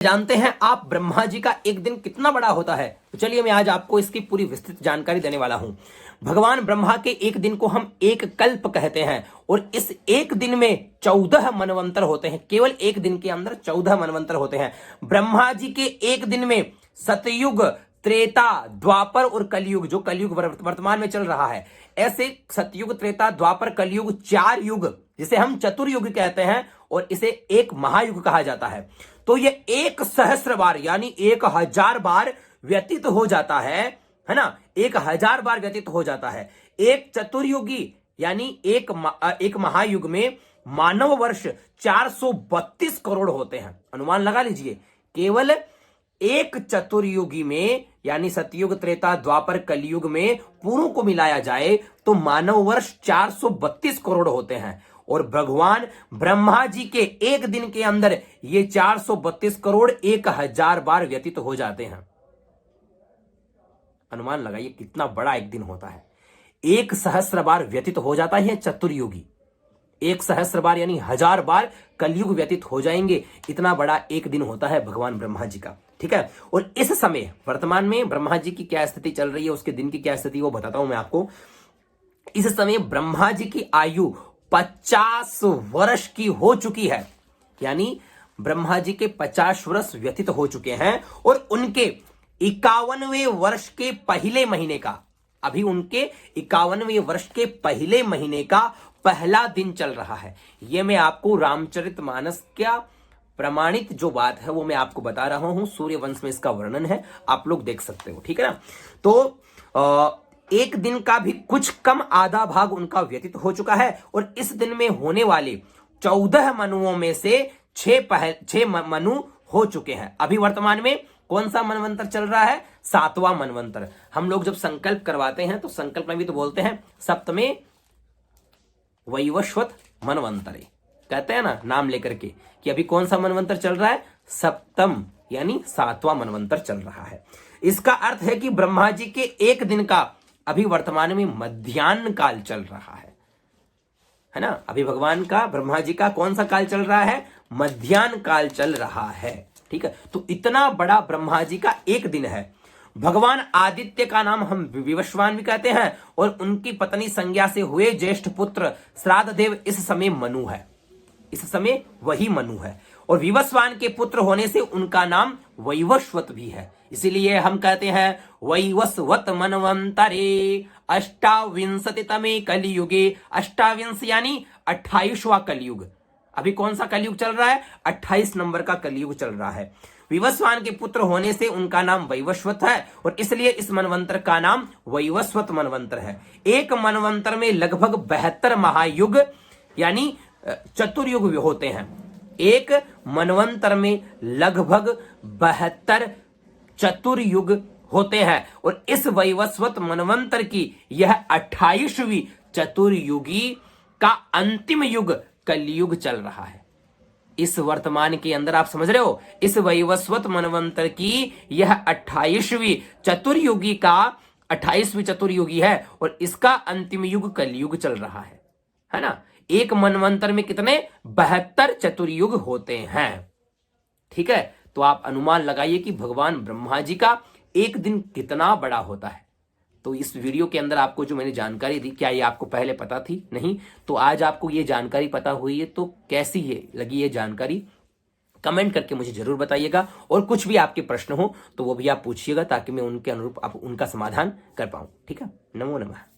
जानते हैं आप ब्रह्मा जी का एक दिन कितना बड़ा होता है? तो चलिए मैं आज आपको इसकी पूरी विस्तृत जानकारी देने वाला हूं। भगवान ब्रह्मा के एक दिन को हम एक कल्प कहते हैं और इस एक दिन में 14 मनवंतर होते हैं। केवल एक दिन के अंदर 14 मनवंतर होते हैं। ब्रह्मा जी के एक दिन में सतयुग, त्रेता, द्वापर और कलयुग, जो कलयुग वर्तमान में चल रहा है, ऐसे सतयुग, त्रेता, द्वापर, कलयुग 4 युग, जिसे हम चतुर्युग कहते हैं और इसे एक महायुग कहा जाता है। तो ये 1 सहस्र बार यानी 1000 बार व्यतीत हो जाता है ना। 1000 बार व्यतीत हो जाता है। एक चतुर्युगी यानी एक महायुग में मानव वर्ष 432 करोड़ होते हैं। अनुमान लगा लीजिए, केवल एक चतुर्युगी में यानी सतयुग, त्रेता, द्वापर, कलयुग में पूरों को मिलाया जाए तो मानव वर्ष 432 करोड़ होते हैं और भगवान ब्रह्मा जी के एक दिन के अंदर ये 432 करोड़ 1000 बार व्यतीत हो जाते हैं। अनुमान लगाइए कितना बड़ा एक दिन होता है। 1 सहस्र बार व्यतीत हो जाता है चतुर्युगी, 1 सहस्र बार यानी 1000 बार कलयुग व्यतीत हो जाएंगे। इतना बड़ा एक दिन होता है भगवान ब्रह्मा जी का, ठीक है। और इस समय वर्तमान में ब्रह्मा जी की क्या स्थिति चल रही है, उसके दिन की क्या स्थिति वो बताता हूं मैं आपको। इस समय ब्रह्मा जी की आयु 50 वर्ष की हो चुकी है, यानी ब्रह्मा जी के 50 वर्ष व्यतीत हो चुके हैं और उनके 51वें वर्ष के पहले महीने का, अभी उनके 51वें वर्ष के पहले महीने का पहला दिन चल रहा है। यह मैं आपको रामचरितमानस का प्रमाणित जो बात है वो मैं आपको बता रहा हूं। सूर्यवंश में इसका वर्णन है, आप लोग देख सकते हो, ठीक है ना। तो एक दिन का भी कुछ कम आधा भाग उनका व्यतीत हो चुका है और इस दिन में होने वाले 14 मनुओं में से 6 मनु हो चुके हैं। अभी वर्तमान में कौन सा मनवंतर चल रहा है? 7वां मनवंतर। हम लोग जब संकल्प करवाते हैं तो संकल्प में भी तो बोलते हैं सप्तमे वैवस्वत मनवंतरे, कहते हैं ना नाम लेकर के कि अभी कौन सा मनवंतर चल रहा है? सप्तम यानी 7वां मनवंतर चल रहा है। इसका अर्थ है कि ब्रह्मा जी के एक दिन का अभी वर्तमान में मध्याह्न काल चल रहा है ना। अभी भगवान का, ब्रह्मा जी का कौन सा काल चल रहा है? मध्याह्न काल चल रहा है, ठीक है। तो इतना बड़ा ब्रह्मा जी का एक दिन है। भगवान आदित्य का नाम हम विवस्वान भी कहते हैं और उनकी पत्नी संज्ञा से हुए ज्येष्ठ पुत्र श्राद्ध देव इस समय मनु है, इस समय वही मनु है और विवस्वान के पुत्र होने से उनका नाम वैवस्वत भी है। इसीलिए हम कहते हैं वैवस्वत मनवंतरे अष्टाविंशतितमे कलियुगे। अष्टाविंश यानी 28वां कलयुग। अभी कौन सा कलयुग चल रहा है? 28 नंबर का कलयुग चल रहा है। विवस्वान के पुत्र होने से उनका नाम वैवस्वत है और इसलिए इस मनवंतर का नाम वैवस्वत मनवंतर है। एक मनवंतर में लगभग 72 महायुग यानी चतुर्युग होते हैं। एक मनवंतर में लगभग 72 चतुर्युग होते हैं और इस वैवस्वत मनवंतर की यह 28वीं चतुर्युगी का अंतिम युग कलयुग चल रहा है। इस वर्तमान के अंदर आप समझ रहे हो, इस वैवस्वत मनवंतर की यह 28वीं चतुर्युगी का 28वीं चतुर्युगी है और इसका अंतिम युग कलयुग चल रहा है ना। एक मनवंतर में कितने? 72 चतुर्युग होते हैं, ठीक है। तो आप अनुमान लगाइए कि भगवान ब्रह्मा जी का एक दिन कितना बड़ा होता है। तो इस वीडियो के अंदर आपको जो मैंने जानकारी दी, क्या ये आपको पहले पता थी? नहीं। तो आज आपको ये जानकारी पता हुई है, तो कैसी है लगी ये जानकारी? कमेंट करके मुझे जरूर बताइएगा और कुछ भी आपके प्रश्न हो तो वो भी आप पूछिएगा ताकि मैं उनके अनुरूप उनका समाधान कर पाऊं, ठीक है। नमो नमः।